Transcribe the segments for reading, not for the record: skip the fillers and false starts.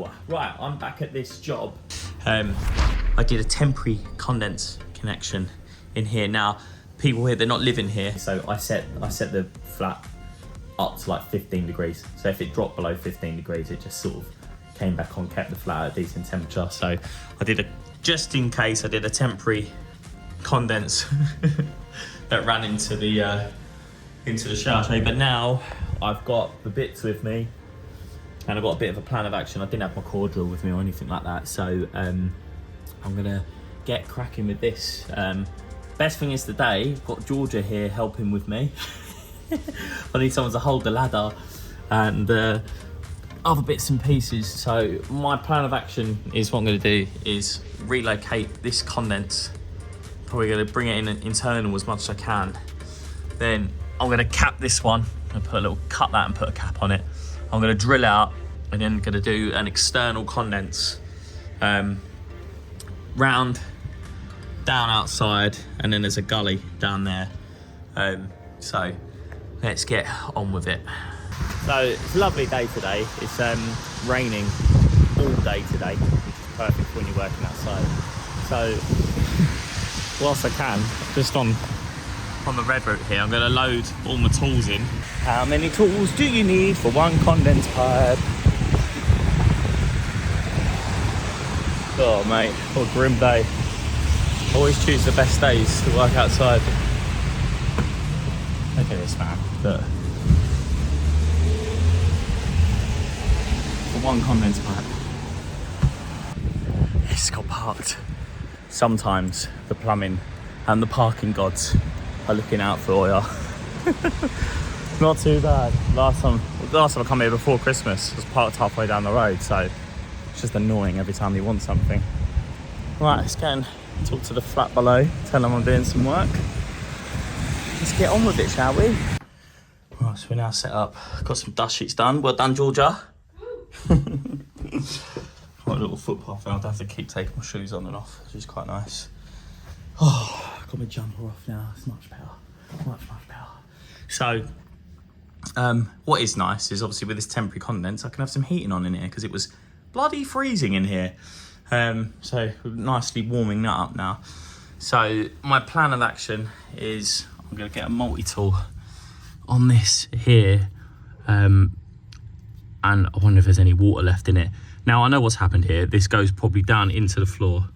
Hello, right, I'm back at this job. I did a temporary condense connection in here. Now, people here, they're not living here, so I set the flat up to like 15 degrees. So if it dropped below 15 degrees, it just sort of came back on, kept the flat at a decent temperature. So I did just in case, I did a temporary condense that ran into the shower tray. But now I've got the bits with me, and I've got a bit of a plan of action. I didn't have my core drill with me or anything like that, so I'm gonna get cracking with this. Best thing is today, I've got Georgia here helping with me. I need someone to hold the ladder and other bits and pieces. So my plan of action is, what I'm gonna do is relocate this condense. Probably gonna bring it in internal as much as I can. Then I'm gonna cap this one and cut that and put a cap on it. I'm gonna drill out and then gonna do an external condense round, down outside, and then there's a gully down there. So let's get on with it. So it's a lovely day today. It's raining all day today, which is perfect when you're working outside. So whilst I can, just on the red route here, I'm gonna load all my tools in. How many tools do you need for one condense pipe? Oh mate, what a grim day. Always choose the best days to work outside. Look at this man, look. For one condense pipe. It's got parked. Sometimes the plumbing and the parking gods are looking out for you. Not too bad. Last time I come here before Christmas, it was parked halfway down the road, so it's just annoying every time you want something. Right, let's go and talk to the flat below, tell them I'm doing some work. Let's get on with it, shall we? Right, so we're now set up. Got some dust sheets done. Well done, Georgia. Got a little footpath, and I'll have to keep taking my shoes on and off, which is quite nice. Oh, got my jumper off now. It's much better. Much better. So, what is nice is obviously with this temporary condense, I can have some heating on in here because it was bloody freezing in here. So nicely warming that up now. So my plan of action is I'm going to get a multi-tool on this here, and I wonder if there's any water left in it. Now I know what's happened here. This goes probably down into the floor.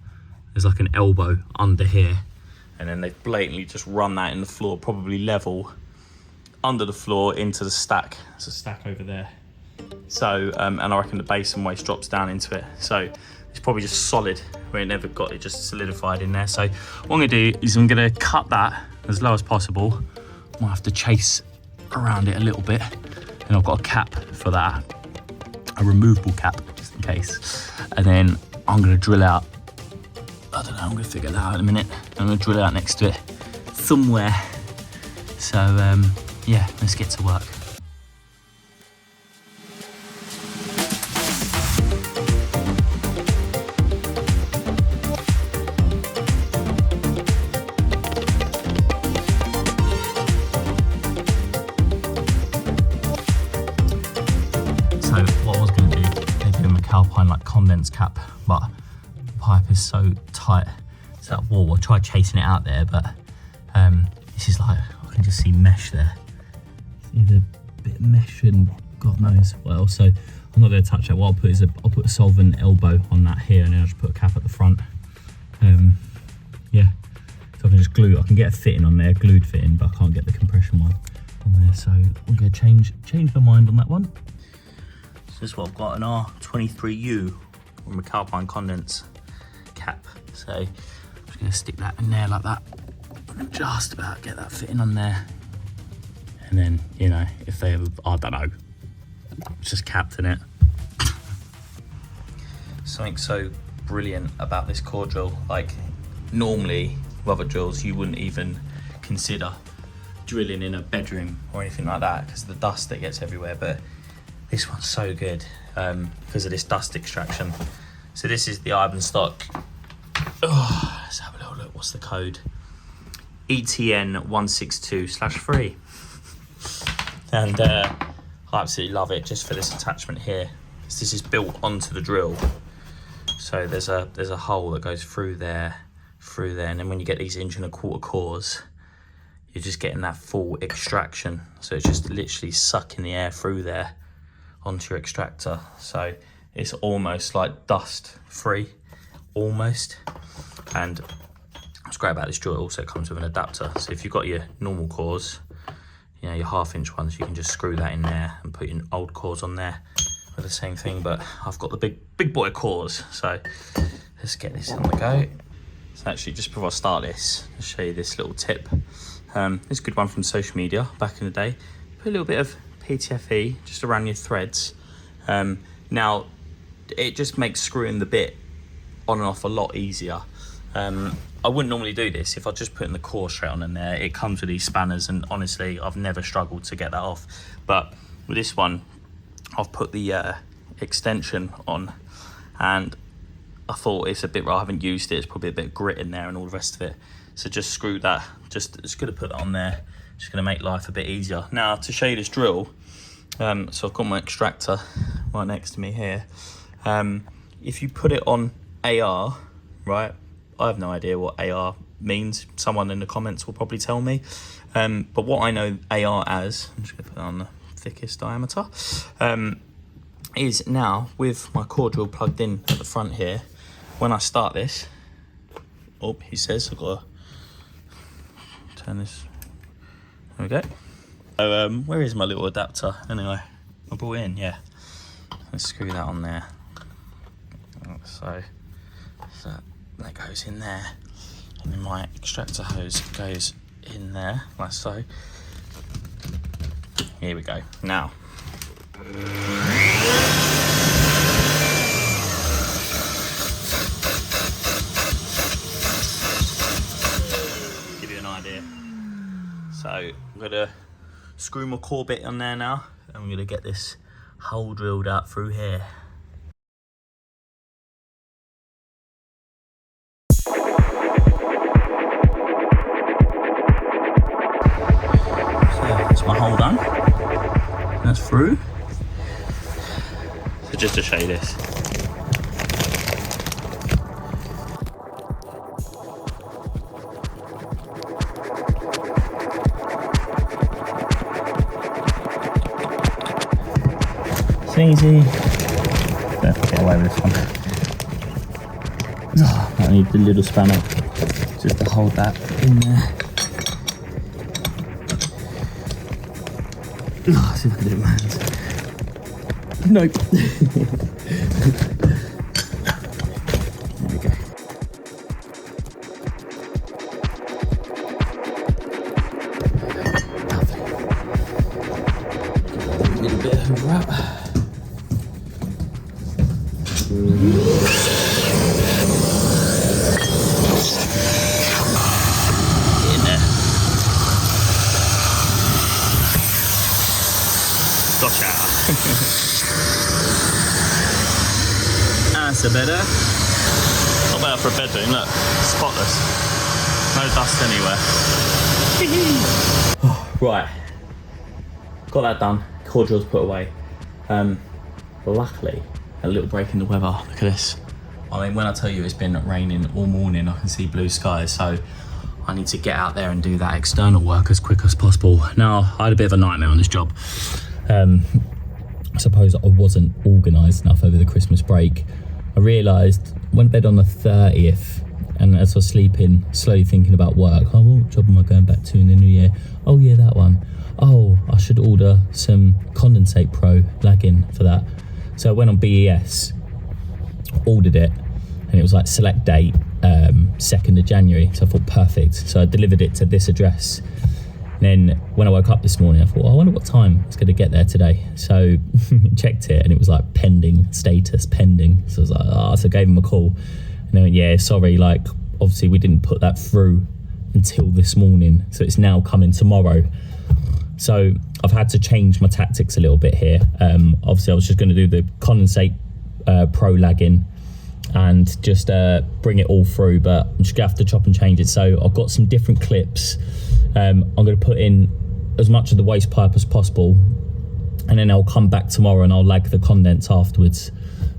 There's like an elbow under here, and then they've blatantly just run that in the floor, probably level under the floor into the stack. There's a stack over there. So, and I reckon the basin waste drops down into it. So it's probably just solid where it never got it, just solidified in there. So what I'm gonna do is I'm gonna cut that as low as possible. I might have to chase around it a little bit. And I've got a cap for that, a removable cap, just in case. And then I'm gonna drill out, I don't know, I'm gonna figure that out in a minute. I'm gonna drill out next to it somewhere. So yeah, let's get to work. Condense cap, but the pipe is so tight to that wall. I tried chasing it out there, but this is like, I can just see mesh there. See the bit of mesh and God knows what else. So I'm not going to touch that. What I'll put is I'll put a solvent elbow on that here, and then I'll just put a cap at the front. Yeah, so I can just glue. I can get a fitting on there, glued fitting, but I can't get the compression one on there. So I'm going to change my mind on that one. This is what I've got, an R23U from a Calpine condense cap. So I'm just going to stick that in there like that, and just about get that fitting on there. And then, you know, if they ever, I don't know, it's just capped in it. Something so brilliant about this core drill, like normally with other drills you wouldn't even consider drilling in a bedroom or anything like that because of the dust that gets everywhere, but this one's so good because of this dust extraction. So this is the Eibenstock. Oh, let's have a little look. What's the code? ETN 162/3. And I absolutely love it just for this attachment here. this is built onto the drill. So there's a hole that goes through there, and then when you get these 1.25" cores, you're just getting that full extraction. So it's just literally sucking the air through there onto your extractor. So it's almost like dust free, almost. And what's great about this drill, it also comes with an adapter. So if you've got your normal cores, you know, your 1/2" ones, you can just screw that in there and put your old cores on there with the same thing. But I've got the big boy cores, so let's get this on the go. So actually, just before I start this, I'll show you this little tip. It's a good one from social media back in the day. Put a little bit of PTFE just around your threads. Now, it just makes screwing the bit on and off a lot easier. I wouldn't normally do this if I just put in the core straight on in there. It comes with these spanners, and honestly, I've never struggled to get that off. But with this one, I've put the extension on, and I thought it's a bit, I haven't used it, it's probably a bit of grit in there and all the rest of it. So just screw that, just gonna put that on there. Just gonna make life a bit easier. Now, to show you this drill, so I've got my extractor right next to me here. If you put it on AR, right? I have no idea what AR means. Someone in the comments will probably tell me. But what I know AR as, I'm just gonna put it on the thickest diameter, is now with my core drill plugged in at the front here, when I start this, oh, he says I've got to turn this, there we go. So where is my little adapter anyway? I brought it in, yeah. Let's screw that on there. So that goes in there, and then my extractor hose goes in there, like so. Here we go. Now, give you an idea. So I'm gonna screw my core bit on there now, and I'm gonna get this hole drilled out through here. That's my hole done. That's through. So just to show you this. It's easy. Don't have to get away with this one. Oh, I need the little spanner just to hold that in there. Oh, see if I can do it, man. Nope. There we go. Lovely. A little bit of wrap. In there. Gotcha. That's a better. Not bad for a bedroom, look. Spotless. No dust anywhere. Right. Got that done. Core drill's put away. Luckily, a little break in the weather. Look at this. I mean, when I tell you it's been raining all morning, I can see blue skies, so I need to get out there and do that external work as quick as possible. Now, I had a bit of a nightmare on this job. I suppose I wasn't organised enough over the Christmas break. I realised, went to bed on the 30th, and as I was sleeping, slowly thinking about work. Oh, what job am I going back to in the new year? Oh yeah, that one. Oh, I should order some Condensate Pro lagging for that. So I went on BES, ordered it, and it was like select date, 2nd of January. So I thought perfect. So I delivered it to this address. And then when I woke up this morning, I thought, oh, I wonder what time it's going to get there today. So checked it, and it was like pending, status pending. So I was like, oh, so I gave him a call. And they went, yeah, sorry, like, obviously we didn't put that through until this morning. So it's now coming tomorrow. So I've had to change my tactics a little bit here. Obviously I was just going to do the Condensate Pro lagging and just bring it all through, but I'm just going to have to chop and change it. So I've got some different clips. I'm going to put in as much of the waste pipe as possible, and then I'll come back tomorrow and I'll lag the condense afterwards.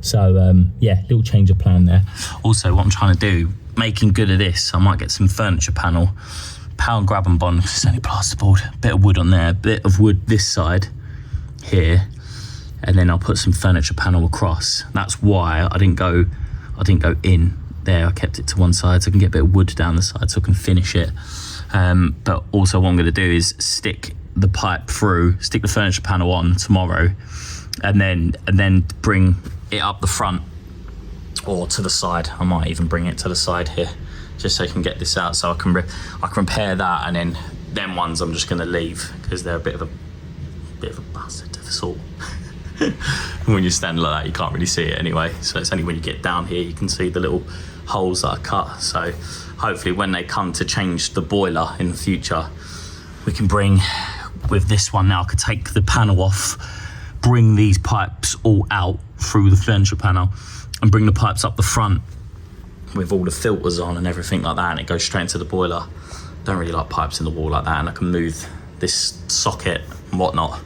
So yeah, little change of plan there. Also, what I'm trying to do, making good of this, I might get some furniture panel, pound grab and bond, because it's only plasterboard, a bit of wood on there, a bit of wood this side here, and then I'll put some furniture panel across. That's why I didn't go in there. I kept it to one side so I can get a bit of wood down the side so I can finish it. But also what I'm going to do is stick the pipe through, stick the furniture panel on tomorrow, and then bring it up the front or to the side. I might even bring it to the side here just so I can get this out, so I can repair that, and then them ones I'm just going to leave because they're a bit of a bastard of a sort. When you stand like that, you can't really see it anyway, so it's only when you get down here you can see the little holes that are cut. So hopefully when they come to change the boiler in the future, we can bring, with this one now, I could take the panel off, bring these pipes all out through the furniture panel, and bring the pipes up the front with all the filters on and everything like that, and it goes straight into the boiler. Don't really like pipes in the wall like that, and I can move this socket and whatnot.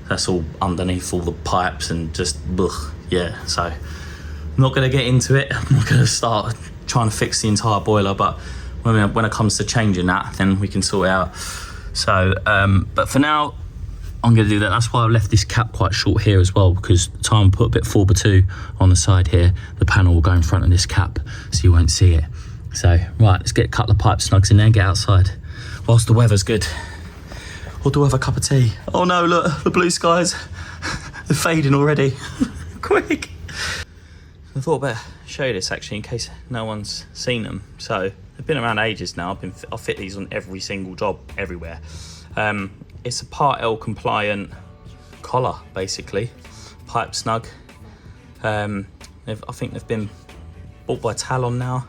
That's all underneath all the pipes and just, ugh, yeah. So I'm not going to get into it. I'm not going to start trying to fix the entire boiler, but when it comes to changing that, then we can sort it out. So, but for now, I'm going to do that. That's why I left this cap quite short here as well, because the time I put a bit 4x2 on the side here, the panel will go in front of this cap, so you won't see it. So, right, let's get a couple of pipe snugs in there and get outside whilst the weather's good. Or do I have a cup of tea? Oh no, look, the blue skies, they're fading already. Quick. I thought I'd better show you this actually in case no one's seen them. So they've been around ages now. I'll fit these on every single job everywhere. It's a Part L compliant collar, basically, pipe snug. I think they've been bought by Talon now.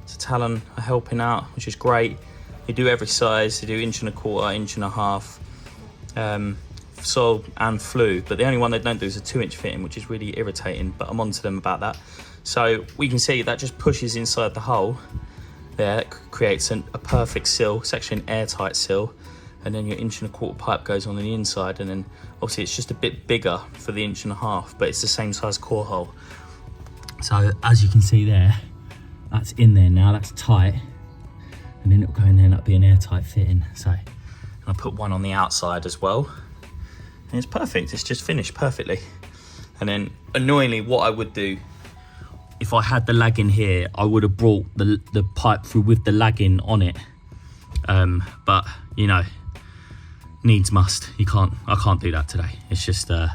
So Talon are helping out, which is great. They do every size. They do 1.25 1.5 inch, soil and flue, but the only one they don't do is a 2-inch fitting, which is really irritating, but I'm on to them about that. So we can see that just pushes inside the hole there. It creates a perfect seal. It's actually an airtight seal, and then your 1.25 inch pipe goes on the inside, and then obviously it's just a bit bigger for the 1.5 inch, but it's the same size core hole. So as you can see there, that's in there now, that's tight, and then it'll go in there and that'll be an airtight fitting. So I put one on the outside as well, and it's perfect. It's just finished perfectly. And then annoyingly, what I would do if I had the lagging here, I would have brought the pipe through with the lagging on it, but you know, needs must. I can't do that today. It's just I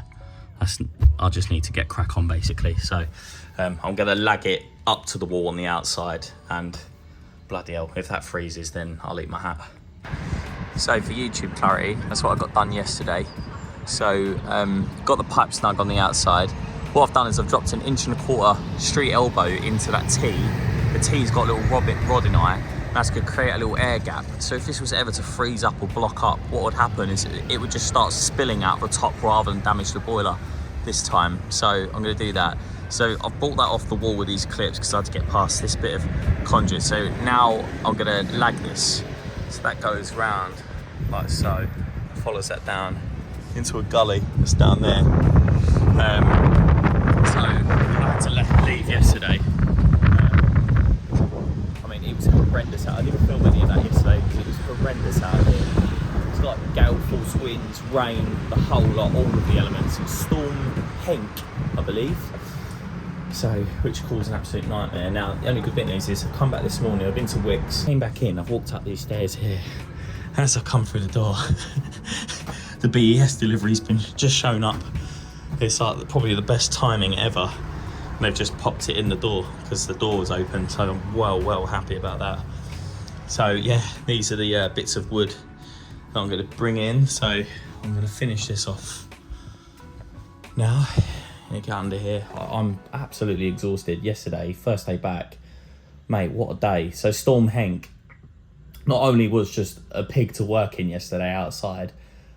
just need to get crack on basically. So I'm gonna lag it up to the wall on the outside, and bloody hell, if that freezes, then I'll eat my hat. So for YouTube clarity, that's what I got done yesterday. So got the pipe snug on the outside. What I've done is I've dropped an 1.25 inch street elbow into that T. The T's got a little rod in eye. That's going to create a little air gap. So if this was ever to freeze up or block up, what would happen is it would just start spilling out the top rather than damage the boiler this time. So I'm going to do that. So I've brought that off the wall with these clips because I had to get past this bit of conduit. So now I'm going to lag this. So that goes round like so, follows that down into a gully that's down there. So I had to leave yesterday. I mean, it was horrendous out. I didn't film any of that yesterday because it was horrendous out here. It's like gale force winds, rain, the whole lot, all of the elements. Storm Henk, I believe. So, which caused an absolute nightmare. Now, the only good bit is I've come back this morning, I've been to Wicks, came back in, I've walked up these stairs here. As I've come through the door, the BES delivery's been just shown up. It's like probably the best timing ever. And they've just popped it in the door because the door was open, so I'm well happy about that. So yeah, these are the bits of wood that I'm going to bring in. So I'm going to finish this off now. Get under here. I'm absolutely exhausted. Yesterday, first day back, mate, what a day. So Storm Henk not only was just a pig to work in yesterday outside,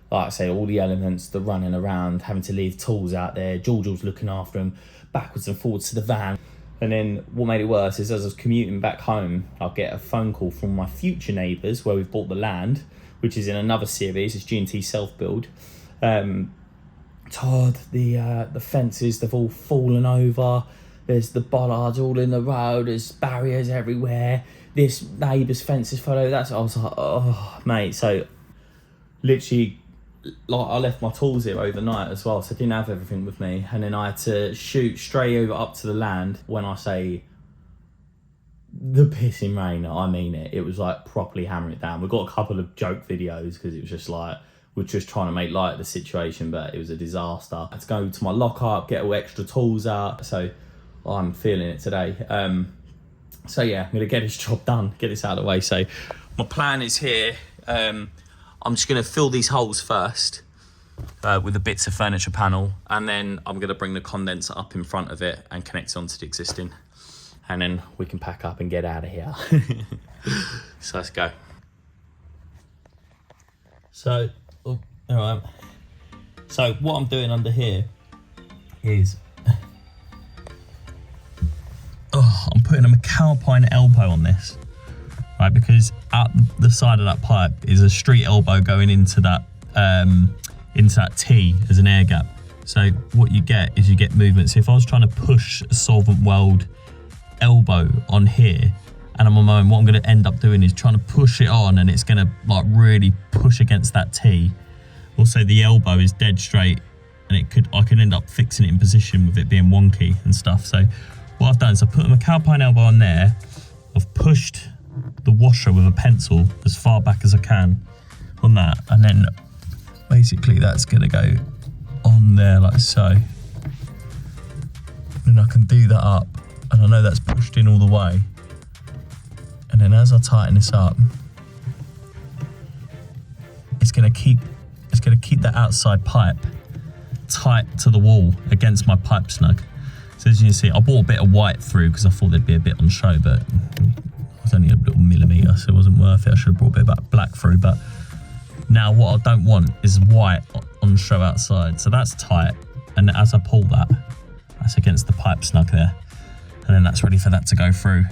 like I say, all the elements, the running around, having to leave tools out there, George was looking after them, backwards and forwards to the van. And then what made it worse is as I was commuting back home, I'll get a phone call from my future neighbours where we've bought the land, which is in another series, it's G&T self-build, Todd, the fences, they've all fallen over. There's the bollards all in the road. There's barriers everywhere. This neighbour's fence is fell over. I was like, oh, mate. So, literally, like, I left my tools here overnight as well, so I didn't have everything with me. And then I had to shoot straight over up to the land. When I say the pissing rain, I mean it. It was like properly hammering it down. We got a couple of joke videos because it was just like, we're just trying to make light of the situation, but it was a disaster. I had to go to my lockup, get all extra tools out, so I'm feeling it today. So yeah, I'm gonna get this job done, get this out of the way. So my plan is here. I'm just gonna fill these holes first with the bits of furniture panel, and then I'm gonna bring the condenser up in front of it and connect it onto the existing, and then we can pack up and get out of here. So let's go. So, all right. So what I'm doing under here is, I'm putting a McAlpine elbow on this, right? Because at the side of that pipe is a street elbow going into that T as an air gap. So what you get is you get movement. So if I was trying to push a solvent weld elbow on here, and I'm on my own, what I'm going to end up doing is trying to push it on, and it's going to like really push against that T. Also, the elbow is dead straight, and I could end up fixing it in position with it being wonky and stuff. So what I've done is I put a McAlpine elbow on there. I've pushed the washer with a pencil as far back as I can on that, and then basically that's going to go on there like so. And I can do that up, and I know that's pushed in all the way. And then as I tighten this up, it's going to keep that outside pipe tight to the wall against my pipe snug. So as you can see, I bought a bit of white through because I thought there'd be a bit on show, but it was only a little millimetre, so it wasn't worth it. I should have brought a bit of black through, but now what I don't want is white on show outside. So that's tight, and as I pull that, that's against the pipe snug there, and then that's ready for that to go through.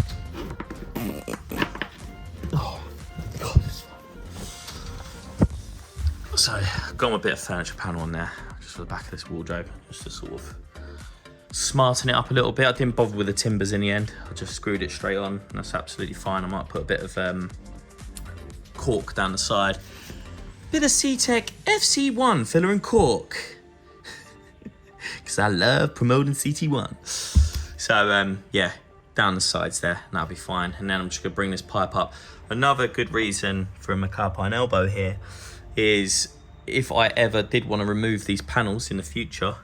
Oh, God, this one. So I've got my bit of furniture panel on there, just for the back of this wardrobe, just to sort of smarten it up a little bit. I didn't bother with the timbers in the end. I just screwed it straight on, and that's absolutely fine. I might put a bit of cork down the side. Bit of C-Tech FC1 filler and cork. Because I love promoting CT1. So yeah, down the sides there, and that'll be fine. And then I'm just gonna bring this pipe up. Another good reason for a McAlpine elbow here is if I ever did want to remove these panels in the future,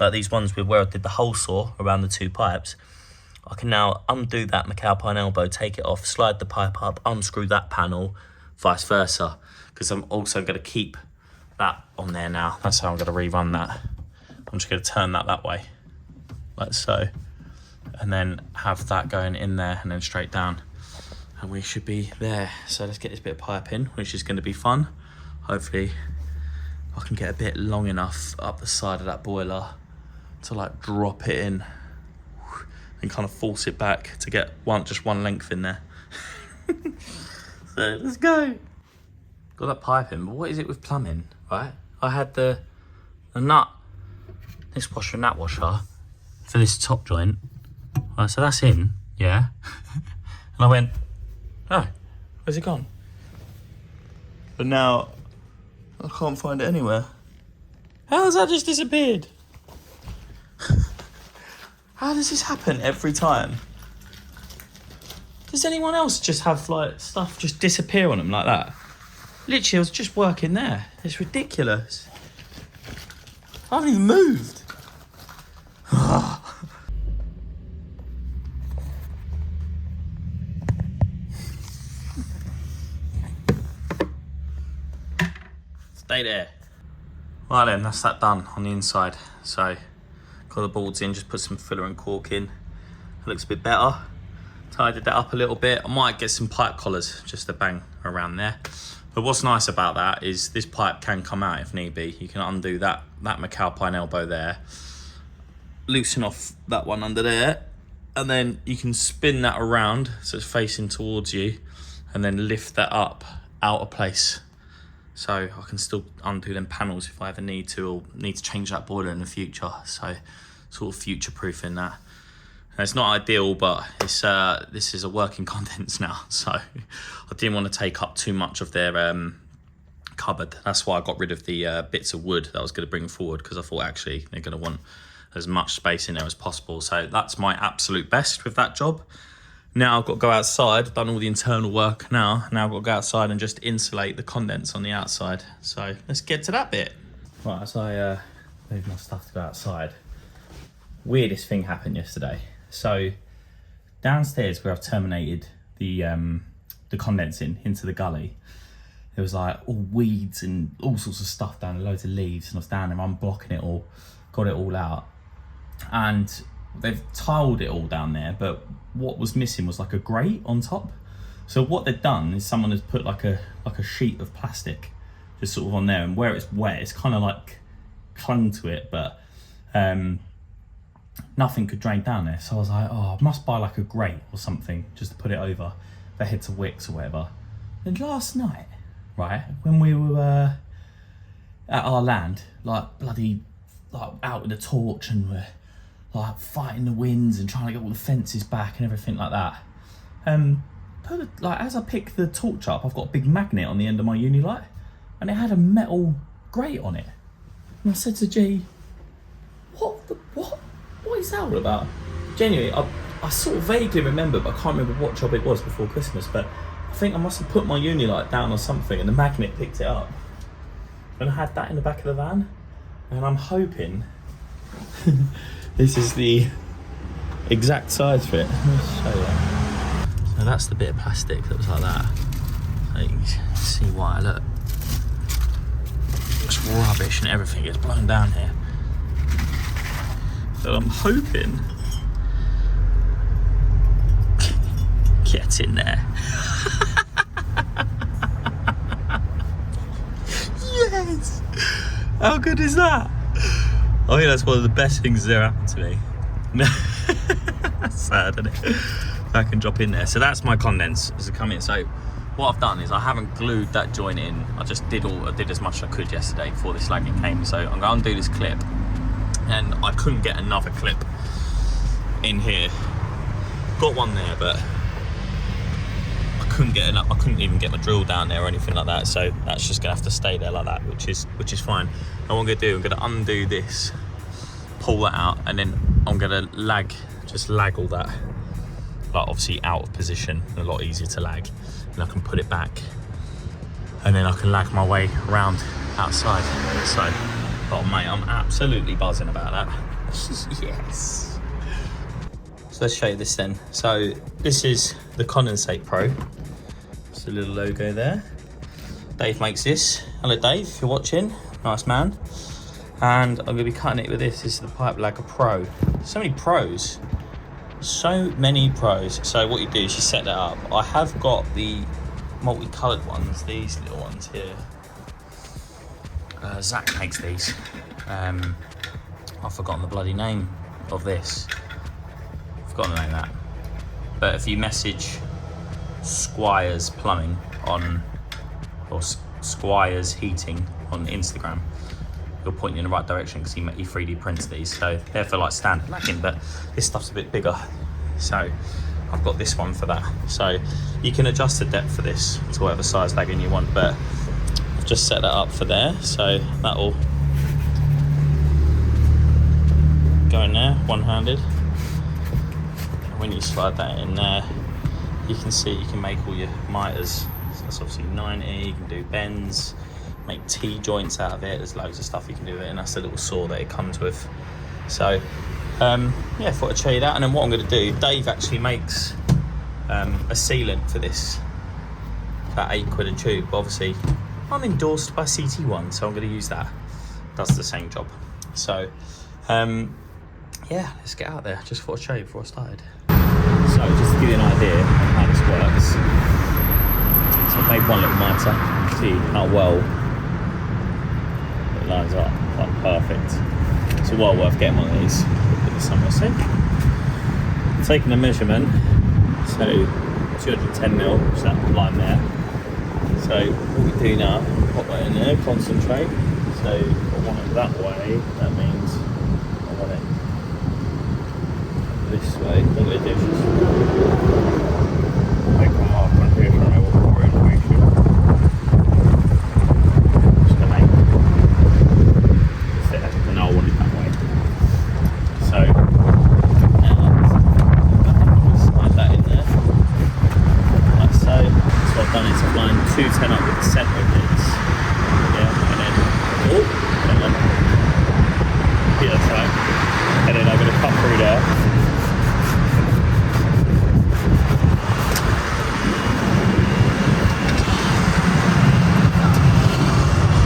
like these ones where I did the hole saw around the two pipes, I can now undo that McAlpine elbow, take it off, slide the pipe up, unscrew that panel, vice versa. Because I'm also going to keep that on there now. That's how I'm going to rerun that. I'm just going to turn that way, like so. And then have that going in there and then straight down. And we should be there. So let's get this bit of pipe in, which is going to be fun. Hopefully I can get a bit long enough up the side of that boiler to like drop it in and kind of force it back to get just one length in there. So let's go. Got that pipe in, but what is it with plumbing, right? I had the nut, this washer and that washer for this top joint. Right, so that's in, yeah. And I went, oh, where's it gone? But now I can't find it anywhere. How has that just disappeared? How does this happen every time? Does anyone else just have like stuff just disappear on them like that? Literally, I was just working there. It's ridiculous. I haven't even moved. Stay there. Right then, that's that done on the inside. So, got the boards in, just put some filler and cork in. It looks a bit better. Tidied that up a little bit. I might get some pipe collars just to bang around there. But what's nice about that is this pipe can come out if need be. You can undo that McAlpine elbow there, loosen off that one under there, and then you can spin that around so it's facing towards you, and then lift that up out of place. so I can still undo them panels if I ever need to, or need to change that boiler in the future. So sort of future proofing that. And it's not ideal, but it's this is a working condense now, so I didn't want to take up too much of their cupboard. That's why I got rid of the bits of wood that I was going to bring forward, because I thought actually they're going to want as much space in there as possible. So that's my absolute best with that job. Now I've got to go outside. I've done all the internal work now. Now I've got to go outside and just insulate the condense on the outside. So let's get to that bit. Right, as I move my stuff to go outside, weirdest thing happened yesterday. So downstairs where I've terminated the condensing into the gully, there was like all weeds and all sorts of stuff down, loads of leaves, and I was down there unblocking it all, got it all out. And they've tiled it all down there, but what was missing was like a grate on top. So what they've done is someone has put like a sheet of plastic just sort of on there, and where it's wet, it's kind of like clung to it, but nothing could drain down there. So I was like, oh, I must buy like a grate or something just to put it over. They head to Wicks or whatever. And last night, right, when we were at our land, like bloody like out with a torch, and we're like fighting the winds and trying to get all the fences back and everything like that. Like as I pick the torch up, I've got a big magnet on the end of my uni light, and it had a metal grate on it. And I said to G, what is that all about? Genuinely, I sort of vaguely remember, but I can't remember what job it was before Christmas, but I think I must have put my uni light down or something, and the magnet picked it up. And I had that in the back of the van, and I'm hoping this is the exact size for it. Let me show you. So that's the bit of plastic that was like that. So you can see why. Look, it's rubbish and everything gets blown down here. So I'm hoping, get in there. Yes! How good is that? I think that's one of the best things that ever happened to me. That's sad, isn't it? I can drop in there. So that's my condense as it come in. So what I've done is I haven't glued that joint in. I just did as much as I could yesterday before this lagging came. So I'm going to undo this clip, and I couldn't get another clip in here. Got one there, but I couldn't even get my drill down there or anything like that. So that's just gonna have to stay there like that, which is fine. And what I'm gonna do, I'm gonna undo this, pull that out, and then I'm gonna just lag all that, like obviously out of position, a lot easier to lag, and I can put it back, and then I can lag my way around outside. So, oh mate, I'm absolutely buzzing about that. Yes. So let's show you this then. So this is the Condensate Pro. It's a little logo there. Dave makes this. Hello Dave, if you're watching, nice man. And I'm gonna be cutting it with this. This is the Pipework Pro. So many pros. So many pros. So what you do is you set that up. I have got the multicolored ones, these little ones here. Zach makes these. I've forgotten the bloody name of this. I've forgotten the name of that. But if you message Squires Plumbing on, or Squires Heating on Instagram, he'll point you in the right direction, because he 3D prints these. So they're for like standard lagging, but this stuff's a bit bigger. So I've got this one for that. So you can adjust the depth for this to whatever size lagging you want, but I've just set that up for there. So that'll go in there, one-handed. When you slide that in there, you can see you can make all your miters. So that's obviously 90, you can do bends, make T-joints out of it. There's loads of stuff you can do with it, and that's the little saw that it comes with. So yeah, I thought I'd show you that. And then what I'm going to do, Dave actually makes a sealant for this, about £8 a tube. Obviously I'm endorsed by CT1, so I'm going to use that. Does the same job. So yeah, let's get out there. Just thought I'd show you before I started. So just to give you an idea of how this works, so I've made one little miter. See how well it lines up, like perfect. It's well worth getting one of these. Put this somewhere safe. Taking a measurement, so 210mm, so that line there. So what we do now, pop that in there, concentrate. So if I want it that way, that means I want it this way. What I'm going to do is just make a mark on here so I know what orientation. Just going to make it set up, and I want it that way. So now I'll slide that in there, like so. So I've done is I've lined 210 up with the centre of this. Yeah, and then yeah, that's right. And then I'm going to cut through there.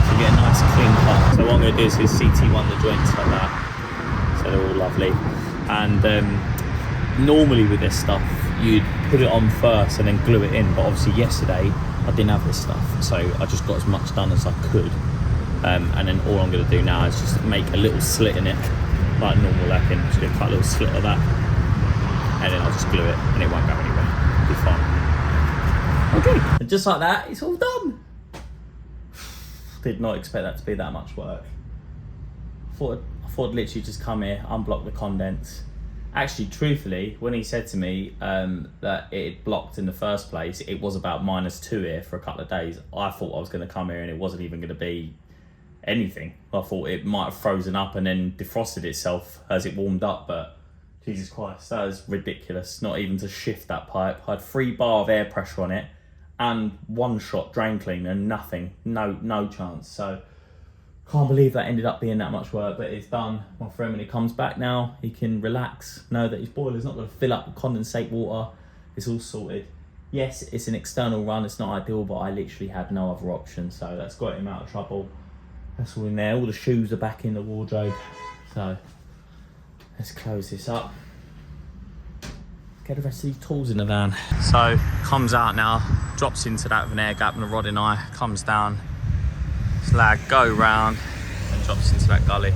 To get a nice clean cut. So what I'm going to do is CT1 the joints like that. So they're all lovely. And normally with this stuff, you'd put it on first and then glue it in. But obviously yesterday, I didn't have this stuff. So I just got as much done as I could. And then all I'm going to do now is just make a little slit in it, like normal lacking. Just going to cut a little slit of that, and then I'll just glue it, and it won't go anywhere. It'll be fine. Okay, and just like that, it's all done. Did not expect that to be that much work. I thought I'd literally just come here, unblock the condense. Actually, truthfully, when he said to me that it had blocked in the first place, it was about -2 here for a couple of days. I thought I was going to come here and it wasn't even going to be anything. I thought it might have frozen up and then defrosted itself as it warmed up, but Jesus Christ, that is ridiculous. Not even to shift that pipe. I had 3 bar of air pressure on it and 1 shot drain cleaner and nothing. No chance. So can't believe that ended up being that much work, but it's done. My friend, when he comes back now, he can relax, know that his boiler's not going to fill up with condensate water. It's all sorted. Yes, it's an external run, it's not ideal, but I literally had no other option, so that's got him out of trouble. That's all in there. All the shoes are back in the wardrobe. So let's close this up. Get the rest of these tools in the van. So comes out now, drops into that with an air gap and a rod in eye, comes down, slag, go round, and drops into that gully.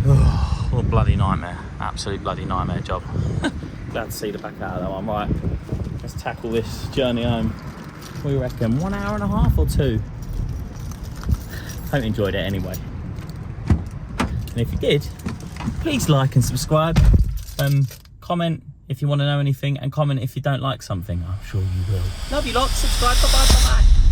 Oh, what a bloody nightmare. Absolute bloody nightmare job. Glad to see the back out of that one. Right, let's tackle this journey home. What do you reckon? 1 hour and a half or 2? Hope you enjoyed it anyway. And if you did, please like and subscribe. Comment if you want to know anything, and comment if you don't like something. I'm sure you will. Love you lot. Subscribe. Bye bye. Bye bye.